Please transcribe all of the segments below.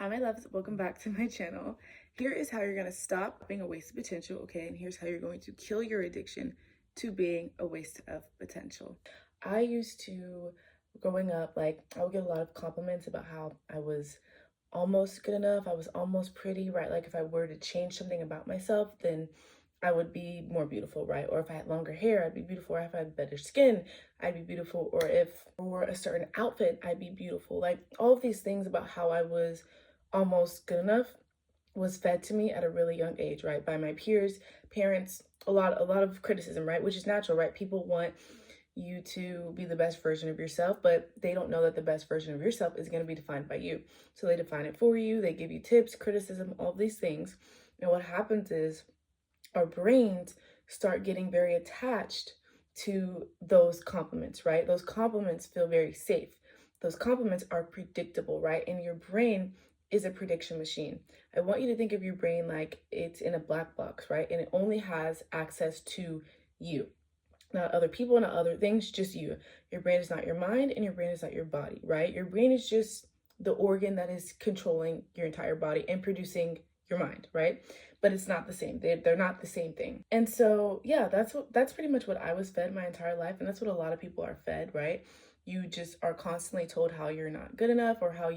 Hi, my loves. Welcome back to my channel. Here is how you're going to stop being a waste of potential, okay? And here's how you're going to kill your addiction to being a waste of potential. I used to, growing up, I would get a lot of compliments about how I was almost good enough. I was almost pretty, right? Like if I were to change something about myself, then I would be more beautiful, right? Or if I had longer hair, I'd be beautiful. Or if I had better skin, I'd be beautiful. Or if I wore a certain outfit, I'd be beautiful. Like all of these things about how I was almost good enough was fed to me at a really young age, right? By my peers, parents, a lot of criticism, right? Which is natural, right? People want you to be the best version of yourself, but they don't know that the best version of yourself is going to be defined by you. So they define it for you. They give you tips, criticism, all these things. And what happens is our brains start getting very attached to those compliments, right? Those compliments feel very safe. Those compliments are predictable, right? And your brain is a prediction machine. I want you to think of your brain like it's in a black box, right? And it only has access to you, not other people, not other things, just you. Your brain is not your mind and your brain is not your body, right? Your brain is just the organ that is controlling your entire body and producing your mind, right? But it's not the same. They're not the same thing. And so, yeah, that's pretty much what I was fed my entire life. And that's what a lot of people are fed, right? You just are constantly told how you're not good enough or how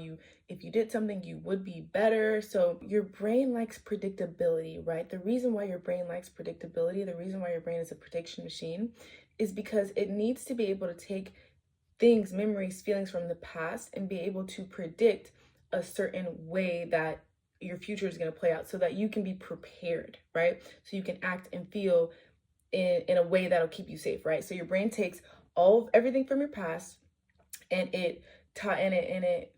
if you did something, you would be better. So your brain likes predictability, right? The reason why your brain likes predictability, the reason why your brain is a prediction machine is because it needs to be able to take things, memories, feelings from the past and be able to predict a certain way that your future is going to play out so that you can be prepared, right? So you can act and feel in a way that'll keep you safe, right? So your brain takes everything from your past and it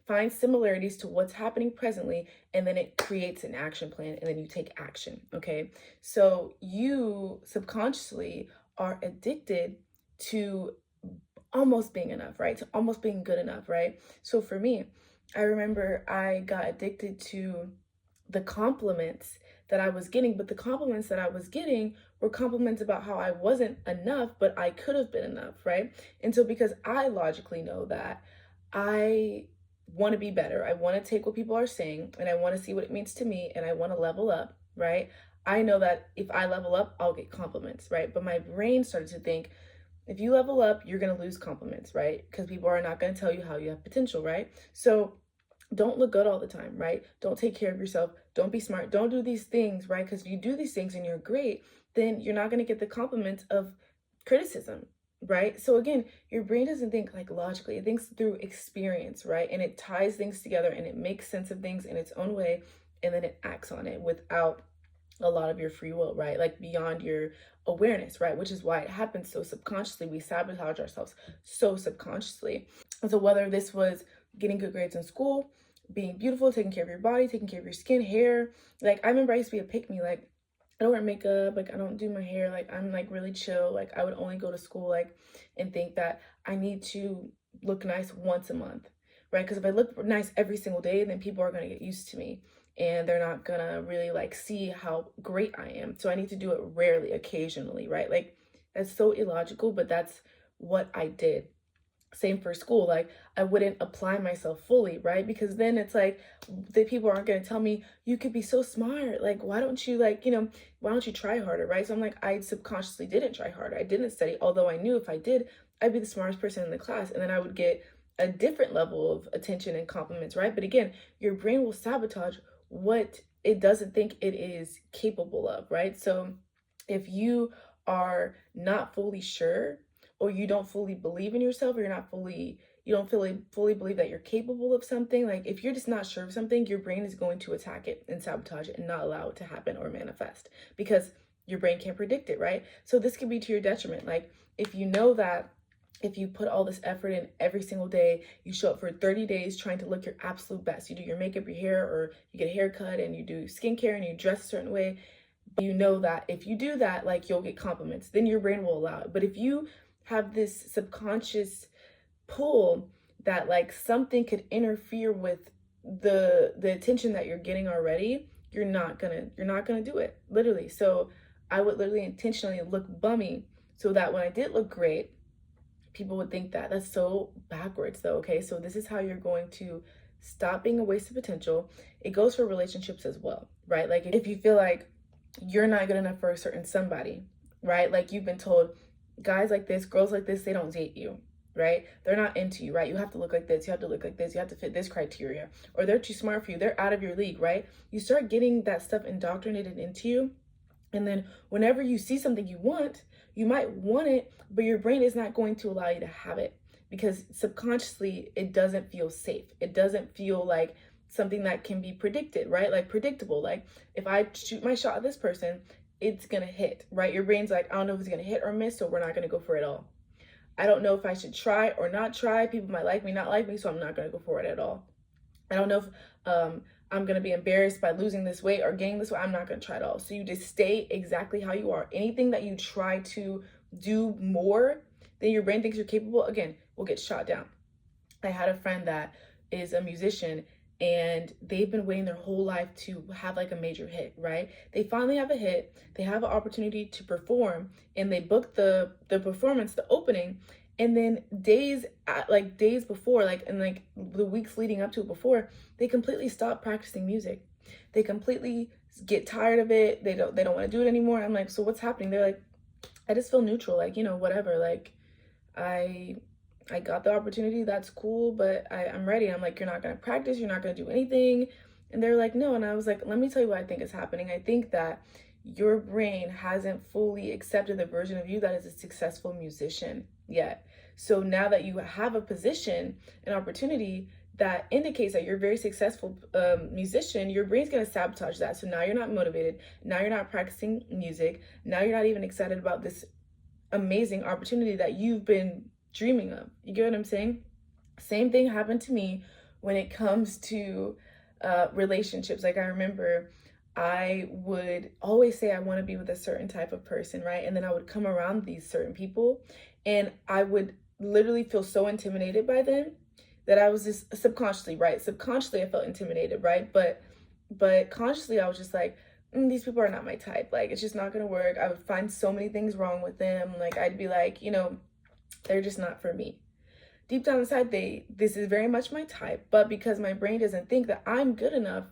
finds similarities to what's happening presently, and then it creates an action plan, and then you take action, okay? So you subconsciously are addicted to almost being enough, right? To almost being good enough, right? So for me, I remember I got addicted to the compliments that I was getting, but the compliments that I was getting were compliments about how I wasn't enough, but I could have been enough, right? And so because I logically know that I want to be better, I want to take what people are saying and I want to see what it means to me and I want to level up, right? I know that if I level up, I'll get compliments, right? But my brain started to think, if you level up, you're going to lose compliments, right? Because people are not going to tell you how you have potential, right? So don't look good all the time, right? Don't take care of yourself. Don't be smart. Don't do these things, right? Because if you do these things and you're great, then you're not going to get the compliments of criticism, right? So again, your brain doesn't think like logically. It thinks through experience, right? And it ties things together and it makes sense of things in its own way. And then it acts on it without a lot of your free will, right? Like beyond your awareness, right? Which is why it happens so subconsciously. We sabotage ourselves so subconsciously. And so whether this was getting good grades in school, being beautiful, taking care of your body, taking care of your skin, hair. Like I remember I used to be a pick-me, like I don't wear makeup, like I don't do my hair, like I'm like really chill. Like I would only go to school like and think that I need to look nice once a month, right? Because if I look nice every single day, then people are gonna get used to me and they're not gonna really like see how great I am. So I need to do it rarely, occasionally, right? Like that's so illogical, but that's what I did. Same for school, like I wouldn't apply myself fully, right? Because then it's like the people aren't going to tell me you could be so smart, like why don't you why don't you try harder, right? So I'm like, I subconsciously didn't try harder. I didn't study, although I knew if I did, I'd be the smartest person in the class, and then I would get a different level of attention and compliments, right? But again, your brain will sabotage what it doesn't think it is capable of, right? So if you are not fully sure, or you don't fully believe in yourself, or you don't fully believe that you're capable of something, like if you're just not sure of something, your brain is going to attack it and sabotage it and not allow it to happen or manifest because your brain can't predict it, right? So this could be to your detriment. Like if you know that if you put all this effort in every single day, you show up for 30 days trying to look your absolute best. You do your makeup, your hair, or you get a haircut and you do skincare and you dress a certain way. But you know that if you do that, like you'll get compliments, then your brain will allow it. But if you have this subconscious pull that like something could interfere with the attention that you're getting already, you're not gonna do it, literally. So I would literally intentionally look bummy so that when I did look great, people would think that. That's so backwards though, okay? So this is how you're going to stop being a waste of potential. It goes for relationships as well, right? Like if you feel like you're not good enough for a certain somebody, right? Like you've been told guys like this, girls like this, they don't date you, right? They're not into you, right? You have to look like this, you have to look like this, you have to fit this criteria, or they're too smart for you, they're out of your league, right? You start getting that stuff indoctrinated into you. And then whenever you see something you want, you might want it, but your brain is not going to allow you to have it because subconsciously it doesn't feel safe. It doesn't feel like something that can be predicted, right? Like predictable. Like if I shoot my shot at this person, it's gonna hit, right? Your brain's like, I don't know if it's gonna hit or miss, so we're not gonna go for it all. I don't know if I should try or not try. People might like me, not like me, so I'm not gonna go for it at all. I don't know if I'm gonna be embarrassed by losing this weight or gaining this weight. I'm not gonna try it all. So you just stay exactly how you are. Anything that you try to do more than your brain thinks you're capable, again, will get shot down. I had a friend that is a musician and they've been waiting their whole life to have like a major hit, right? They finally have a hit, they have an opportunity to perform, and they book the performance, the opening, and then days before, like in like the weeks leading up to it before, they completely stop practicing music. They completely get tired of it. They don't want to do it anymore. I'm like, so what's happening? They're like, I just feel neutral, like, you know, whatever. Like I got the opportunity, that's cool, but I'm ready. I'm like, you're not gonna practice, you're not gonna do anything. And they're like, no. And I was like, let me tell you what I think is happening. I think that your brain hasn't fully accepted the version of you that is a successful musician yet. So now that you have a position, an opportunity that indicates that you're a very successful musician, your brain's gonna sabotage that. So now you're not motivated. Now you're not practicing music. Now you're not even excited about this amazing opportunity that you've been dreaming of. You get what I'm saying? Same thing happened to me when it comes to relationships. Like I remember I would always say I want to be with a certain type of person, right? And then I would come around these certain people and I would literally feel so intimidated by them that I was just subconsciously, right? Subconsciously I felt intimidated, right? But consciously I was just like, these people are not my type. Like it's just not gonna work. I would find so many things wrong with them. Like I'd be like, you know, they're just not for me. Deep down inside, this is very much my type, but because my brain doesn't think that I'm good enough,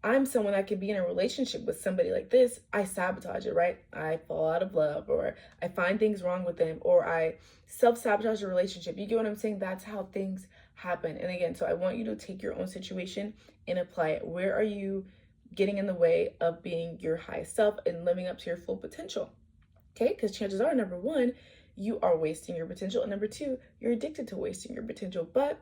I'm someone that can be in a relationship with somebody like this, I sabotage it, right? I fall out of love, or I find things wrong with them, or I self-sabotage a relationship. You get what I'm saying? That's how things happen. And again, so I want you to take your own situation and apply it. Where are you getting in the way of being your highest self and living up to your full potential? Okay, because chances are, number one, you are wasting your potential. And number two, you're addicted to wasting your potential. But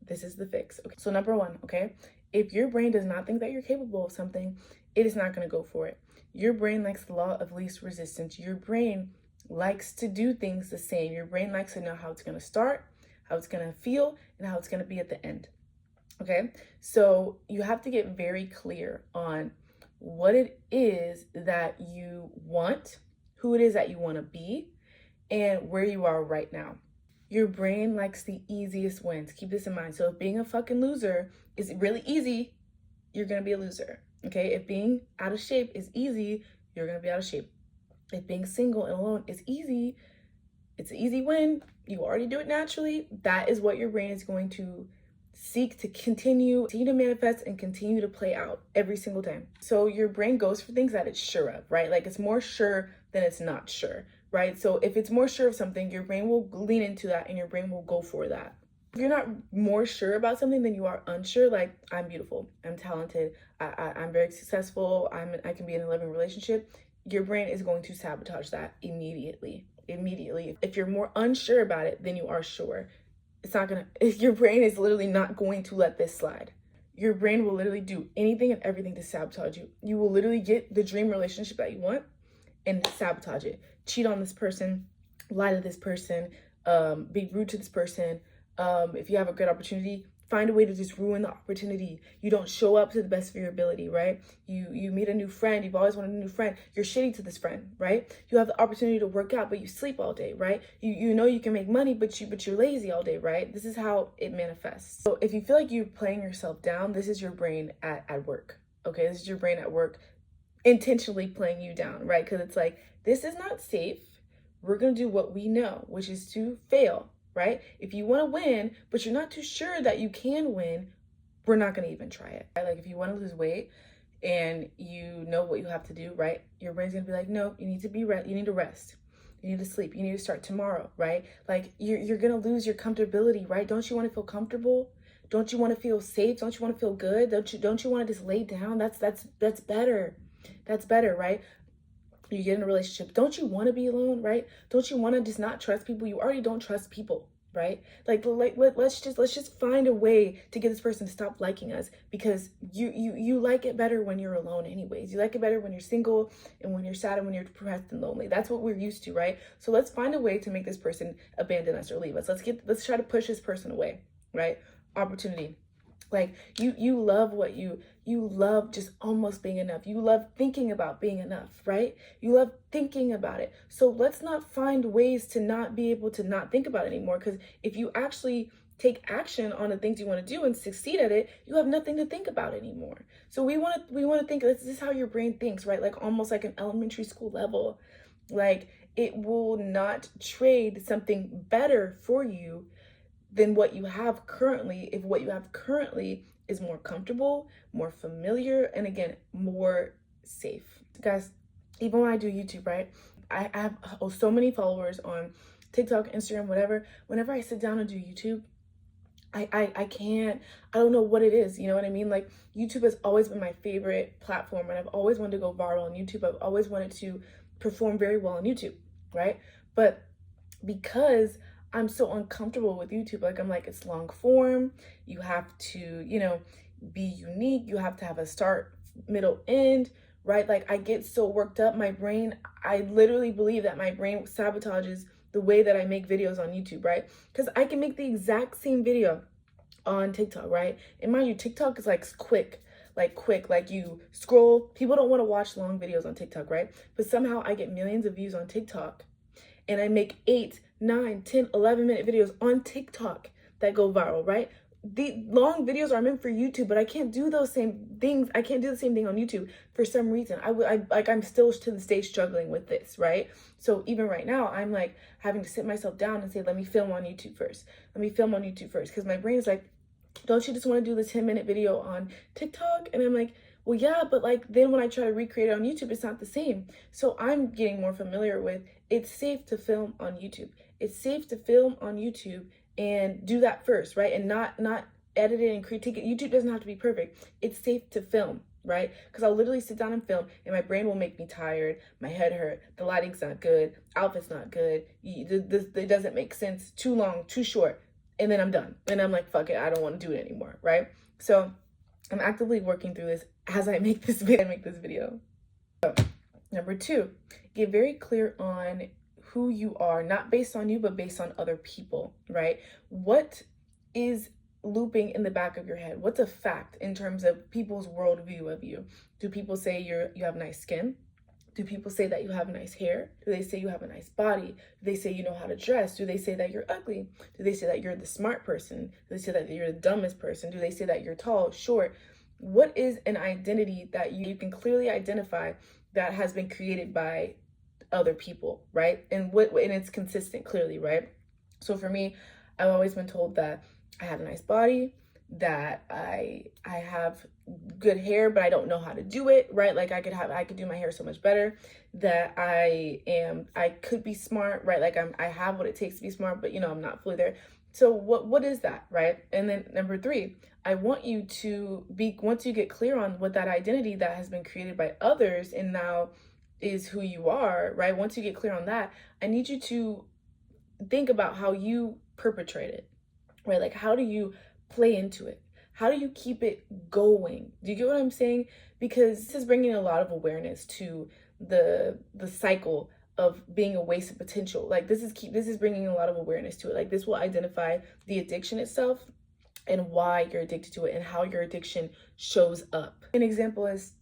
this is the fix. Okay, so number one, okay, if your brain does not think that you're capable of something, it is not going to go for it. Your brain likes the law of least resistance. Your brain likes to do things the same. Your brain likes to know how it's going to start, how it's going to feel, and how it's going to be at the end. Okay, so you have to get very clear on what it is that you want, who it is that you want to be, and where you are right now. Your brain likes the easiest wins. Keep this in mind. So if being a fucking loser is really easy, you're going to be a loser. Okay? If being out of shape is easy, you're going to be out of shape. If being single and alone is easy, it's an easy win. You already do it naturally. That is what your brain is going to seek to continue to manifest and continue to play out every single time. So your brain goes for things that it's sure of, right? Like it's more sure than it's not sure. Right? So if it's more sure of something, your brain will lean into that and your brain will go for that. If you're not more sure about something than you are unsure, like I'm beautiful, I'm talented, I'm very successful, I can be in a loving relationship, your brain is going to sabotage that immediately. If you're more unsure about it than you are sure, your brain is literally not going to let this slide. Your brain will literally do anything and everything to sabotage you. You will literally get the dream relationship that you want and sabotage it. Cheat on this person, lie to this person, be rude to this person. If you have a good opportunity, find a way to just ruin the opportunity. You don't show up to the best of your ability, right? You meet a new friend, you've always wanted a new friend, you're shitty to this friend, right? You have the opportunity to work out, but you sleep all day, right? You know you can make money, but you're lazy all day, right? This is how it manifests. So if you feel like you're playing yourself down, this is your brain at work, okay? This is your brain at work intentionally playing you down, right? Because it's like, this is not safe. We're going to do what we know, which is to fail, right? If you want to win, but you're not too sure that you can win, we're not going to even try it, right? Like if you want to lose weight and you know what you have to do, right? Your brain's going to be like, no, you need to you need to rest. You need to sleep. You need to start tomorrow, right? Like you're going to lose your comfortability, right? Don't you want to feel comfortable? Don't you want to feel safe? Don't you want to feel good? Don't you want to just lay down? That's better. That's better, right? You get in a relationship. Don't you want to be alone, right? Don't you want to just not trust people? You already don't trust people, right? Like let's just find a way to get this person to stop liking us, because you like it better when you're alone anyways. You like it better when you're single and when you're sad and when you're depressed and lonely. That's what we're used to, right? So let's find a way to make this person abandon us or leave us. Let's try to push this person away, right? Opportunity. Like you love what you love, just almost being enough. You love thinking about being enough, right? You love thinking about it. So let's not find ways to not be able to not think about it anymore. Because if you actually take action on the things you want to do and succeed at it, you have nothing to think about anymore. So we want to think, this is how your brain thinks, right? Like almost like an elementary school level. Like it will not trade something better for you than what you have currently, if what you have currently is more comfortable, more familiar, and again, more safe. Guys, even when I do YouTube, right? I have so many followers on TikTok, Instagram, whatever. Whenever I sit down and do YouTube, I can't, I don't know what it is, you know what I mean? Like YouTube has always been my favorite platform, and I've always wanted to go viral on YouTube. I've always wanted to perform very well on YouTube, right? But because I'm so uncomfortable with YouTube, like I'm like, it's long form, you have to, be unique, you have to have a start, middle, end, right? Like I get so worked up, I literally believe that my brain sabotages the way that I make videos on YouTube, right? Because I can make the exact same video on TikTok, right? And mind you, TikTok is like quick, like you scroll. People don't want to watch long videos on TikTok, right? But somehow I get millions of views on TikTok, and I make 8, 9, 10, 11-minute videos on TikTok that go viral, right? The long videos are meant for YouTube, but I can't do those same things. I can't do the same thing on YouTube for some reason. I'm still to this day struggling with this, right? So even right now, I'm like having to sit myself down and say, let me film on YouTube first. Let me film on YouTube first. Because my brain is like, don't you just want to do the 10-minute video on TikTok? And I'm like, well, yeah, but like then when I try to recreate it on YouTube, it's not the same. So I'm getting more familiar with, it's safe to film on YouTube. It's safe to film on YouTube and do that first, right? And not edit it and critique it. YouTube doesn't have to be perfect. It's safe to film, right? Because I'll literally sit down and film, and my brain will make me tired. My head hurt. The lighting's not good. Outfit's not good. It doesn't make sense. Too long, too short. And then I'm done. And I'm like, fuck it. I don't want to do it anymore, right? So I'm actively working through this as I make this video. So, number 2, get very clear on who you are, not based on you, but based on other people, right? What is looping in the back of your head? What's a fact in terms of people's worldview of you? Do people say you have nice skin? Do people say that you have nice hair? Do they say you have a nice body? Do they say you know how to dress? Do they say that you're ugly? Do they say that you're the smart person? Do they say that you're the dumbest person? Do they say that you're tall, short? What is an identity that you can clearly identify that has been created by other people, right? And it's consistent, clearly, right? So for me, I've always been told that I have a nice body, that I have good hair, but I don't know how to do it, right? Like I could do my hair so much better, that I could be smart, right? Like I have what it takes to be smart, but I'm not fully there. So what is that, right? And then number 3, I want you to once you get clear on what that identity that has been created by others and now is who you are, right? Once you get clear on that, I need you to think about how you perpetrate it, right? Like how do you play into it? How do you keep it going? Do you get what I'm saying? Because this is bringing a lot of awareness to the cycle of being a waste of potential. Like this is bringing a lot of awareness to it. Like this will identify the addiction itself and why you're addicted to it and how your addiction shows up. An example is,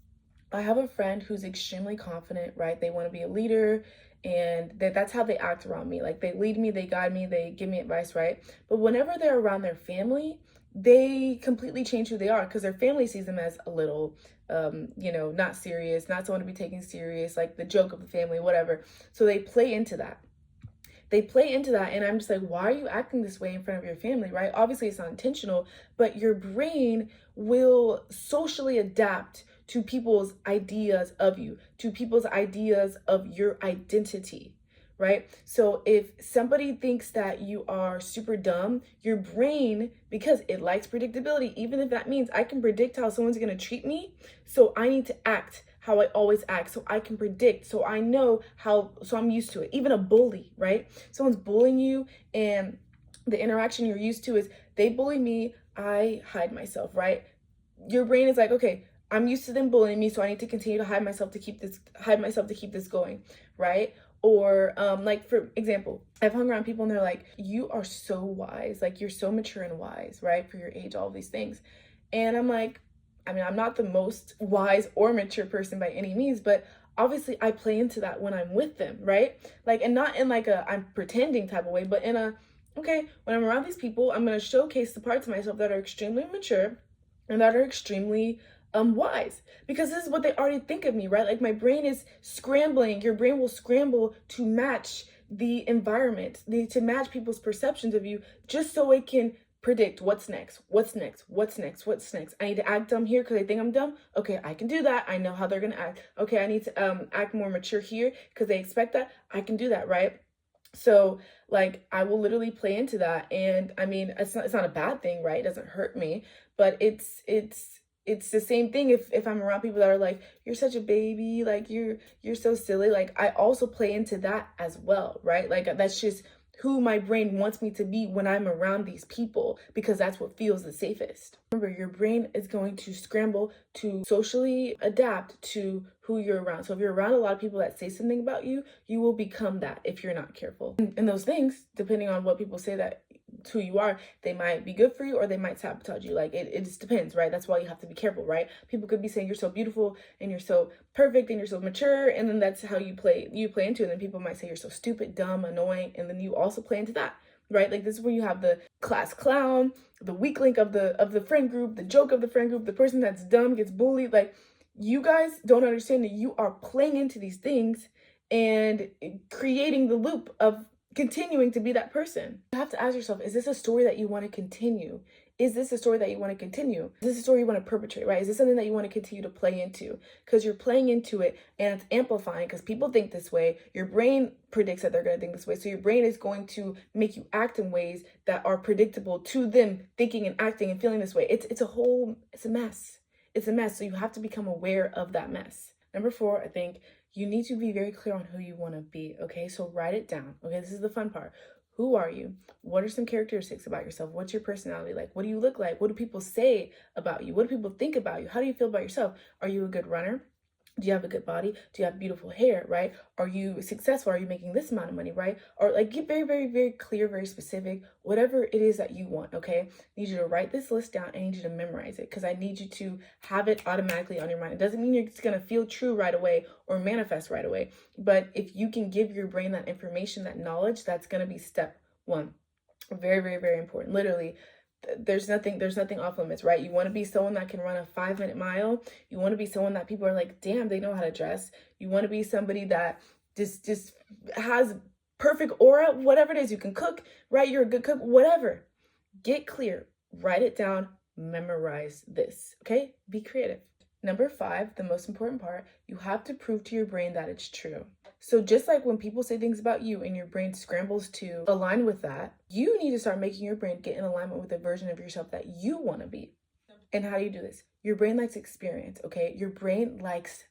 I have a friend who's extremely confident, right? They want to be a leader, and that's how they act around me. Like they lead me, they guide me, they give me advice, right? But whenever they're around their family, they completely change who they are because their family sees them as a little, not serious, not someone to be taken serious, like the joke of the family, whatever. So they play into that. they play into that. And I'm just like, why are you acting this way in front of your family, right? Obviously it's not intentional, but your brain will socially adapt to people's ideas of you, to people's ideas of your identity, right? So if somebody thinks that you are super dumb, your brain, because it likes predictability, even if that means I can predict how someone's going to treat me, so I need to act how I always act, so I can predict, so I know how, so I'm used to it. Even a bully, right? Someone's bullying you, and the interaction you're used to is they bully me, I hide myself, right? Your brain is like, okay, I'm used to them bullying me, so I need to continue to hide myself to keep this going, right? Or like, for example, I've hung around people and they're like, you are so wise, like you're so mature and wise, right, for your age, all these things. And I'm like, I mean, I'm not the most wise or mature person by any means, but obviously I play into that when I'm with them, right? Like, and not in like a I'm pretending type of way, but in a, okay, when I'm around these people, I'm going to showcase the parts of myself that are extremely mature and that are extremely wise, because this is what they already think of me, right? Like, my brain is scrambling. Your brain will scramble to match the environment, to match people's perceptions of you, just so it can predict what's next. I need to act dumb here because I think I'm dumb. Okay, I can do that. I know how they're gonna act. Okay, I need to act more mature here because they expect that. I can do that, right? So like, I will literally play into that. And I mean, it's not a bad thing, right? It doesn't hurt me, but it's the same thing if I'm around people that are like, you're such a baby, like you're so silly. Like, I also play into that as well, right? Like, that's just who my brain wants me to be when I'm around these people, because that's what feels the safest. Remember, your brain is going to scramble to socially adapt to who you're around. So if you're around a lot of people that say something about you, you will become that if you're not careful. And those things, depending on what people say that who you are, they might be good for you or they might sabotage you. Like, it just depends, right? That's why you have to be careful, right? People could be saying you're so beautiful and you're so perfect and you're so mature, and then that's how you play into it. And then people might say you're so stupid, dumb, annoying, and then you also play into that, right? Like, this is where you have the class clown, the weak link of the friend group, the joke of the friend group, the person that's dumb gets bullied. Like, you guys don't understand that you are playing into these things and creating the loop of continuing to be that person. You have to ask yourself, is this a story that you want to continue? Is this a story that you want to continue? Is this a story you want to perpetrate, right? Is this something that you want to continue to play into? Because you're playing into it and it's amplifying because people think this way. Your brain predicts that they're going to think this way. So your brain is going to make you act in ways that are predictable to them thinking and acting and feeling this way. It's a mess. It's a mess. So you have to become aware of that mess. Number 4, I think you need to be very clear on who you want to be, okay? So write it down, okay? This is the fun part. Who are you? What are some characteristics about yourself? What's your personality like? What do you look like? What do people say about you? What do people think about you? How do you feel about yourself? Are you a good runner? Do you have a good body? Do you have beautiful hair, right? Are you successful? Are you making this amount of money, right? Or like, get very, very, very clear, very specific, whatever it is that you want, okay? I need you to write this list down. I need you to memorize it because I need you to have it automatically on your mind. It doesn't mean it's going to feel true right away or manifest right away. But if you can give your brain that information, that knowledge, that's going to be step 1. Very, very, very important. Literally, there's nothing off limits, right? You want to be someone that can run a 5-minute mile. You want to be someone that people are like, damn, they know how to dress. You want to be somebody that just has perfect aura, whatever it is. You can cook, right? You're a good cook, whatever. Get clear, write it down, memorize this, okay? Be creative. Number 5, the most important part, you have to prove to your brain that it's true. So just like when people say things about you and your brain scrambles to align with that, you need to start making your brain get in alignment with the version of yourself that you want to be. And how do you do this? Your brain likes experience, okay? Your brain likes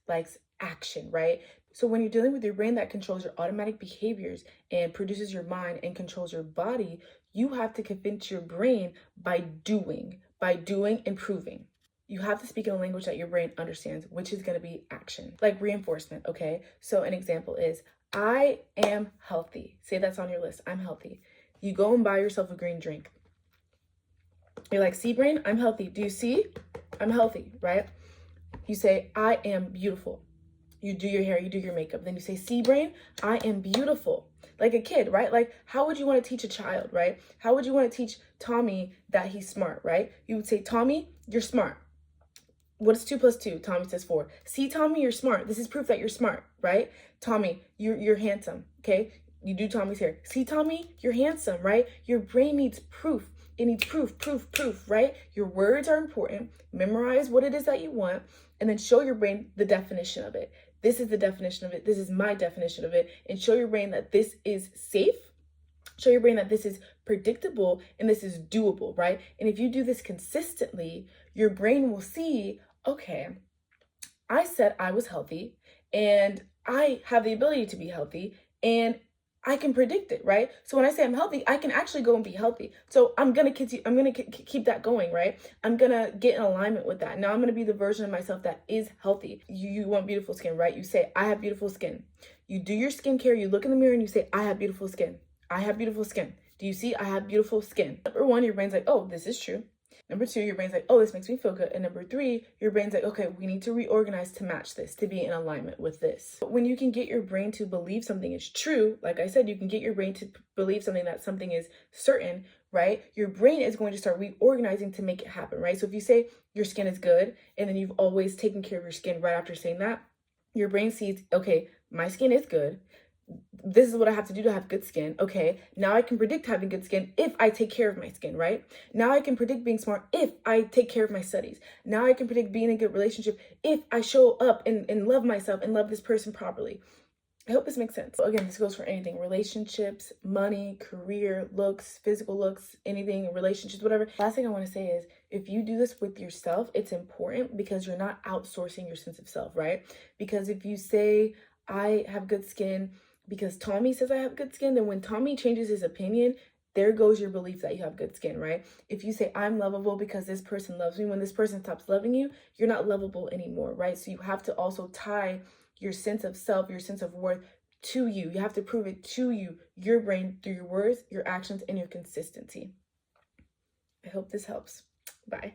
action, right? So when you're dealing with your brain that controls your automatic behaviors and produces your mind and controls your body, you have to convince your brain by doing and proving. You have to speak in a language that your brain understands, which is going to be action, like reinforcement, okay? So an example is, I am healthy. Say that's on your list. I'm healthy. You go and buy yourself a green drink. You're like, see, brain, I'm healthy. Do you see? I'm healthy, right? You say, I am beautiful. You do your hair, you do your makeup. Then you say, see, brain, I am beautiful. Like a kid, right? Like, how would you want to teach a child, right? How would you want to teach Tommy that he's smart, right? You would say, Tommy, you're smart. What is 2 + 2? Tommy says 4. See, Tommy, you're smart. This is proof that you're smart, right? Tommy, you're handsome, okay? You do Tommy's hair. See, Tommy, you're handsome, right? Your brain needs proof. It needs proof, proof, proof, right? Your words are important. Memorize what it is that you want, and then show your brain the definition of it. This is the definition of it. This is my definition of it. And show your brain that this is safe. Show your brain that this is predictable and this is doable, right? And if you do this consistently, your brain will see, okay, I said I was healthy and I have the ability to be healthy and I can predict it, right? So when I say I'm healthy, I can actually go and be healthy. So I'm gonna continue. I'm gonna keep that going, right? I'm gonna get in alignment with that. Now I'm gonna be the version of myself that is healthy. You want beautiful skin, right? You say I have beautiful skin. You do your skincare. You look in the mirror and you say I have beautiful skin. I have beautiful skin. Do you see? I have beautiful skin. Number one, your brain's like, oh, this is true. Number two, your brain's like, oh, this makes me feel good. And number three, your brain's like, okay, we need to reorganize to match this, to be in alignment with this. But when you can get your brain to believe something is true, like I said, you can get your brain to believe that something is certain, right? Your brain is going to start reorganizing to make it happen, right? So if you say your skin is good, and then you've always taken care of your skin right after saying that, your brain sees, okay, my skin is good. This is what I have to do to have good skin. Okay, now I can predict having good skin if I take care of my skin, right? Now I can predict being smart if I take care of my studies. Now I can predict being in a good relationship if I show up and love myself and love this person properly. I hope this makes sense. So again, this goes for anything: relationships, money, career, looks, physical looks, anything, relationships, whatever. Last thing I want to say is, if you do this with yourself, it's important because you're not outsourcing your sense of self, right? Because if you say, I have good skin because Tommy says I have good skin, then when Tommy changes his opinion, there goes your belief that you have good skin, right? If you say I'm lovable because this person loves me, when this person stops loving you, you're not lovable anymore, right? So you have to also tie your sense of self, your sense of worth to you. You have to prove it to you, your brain, through your words, your actions, and your consistency. I hope this helps. Bye.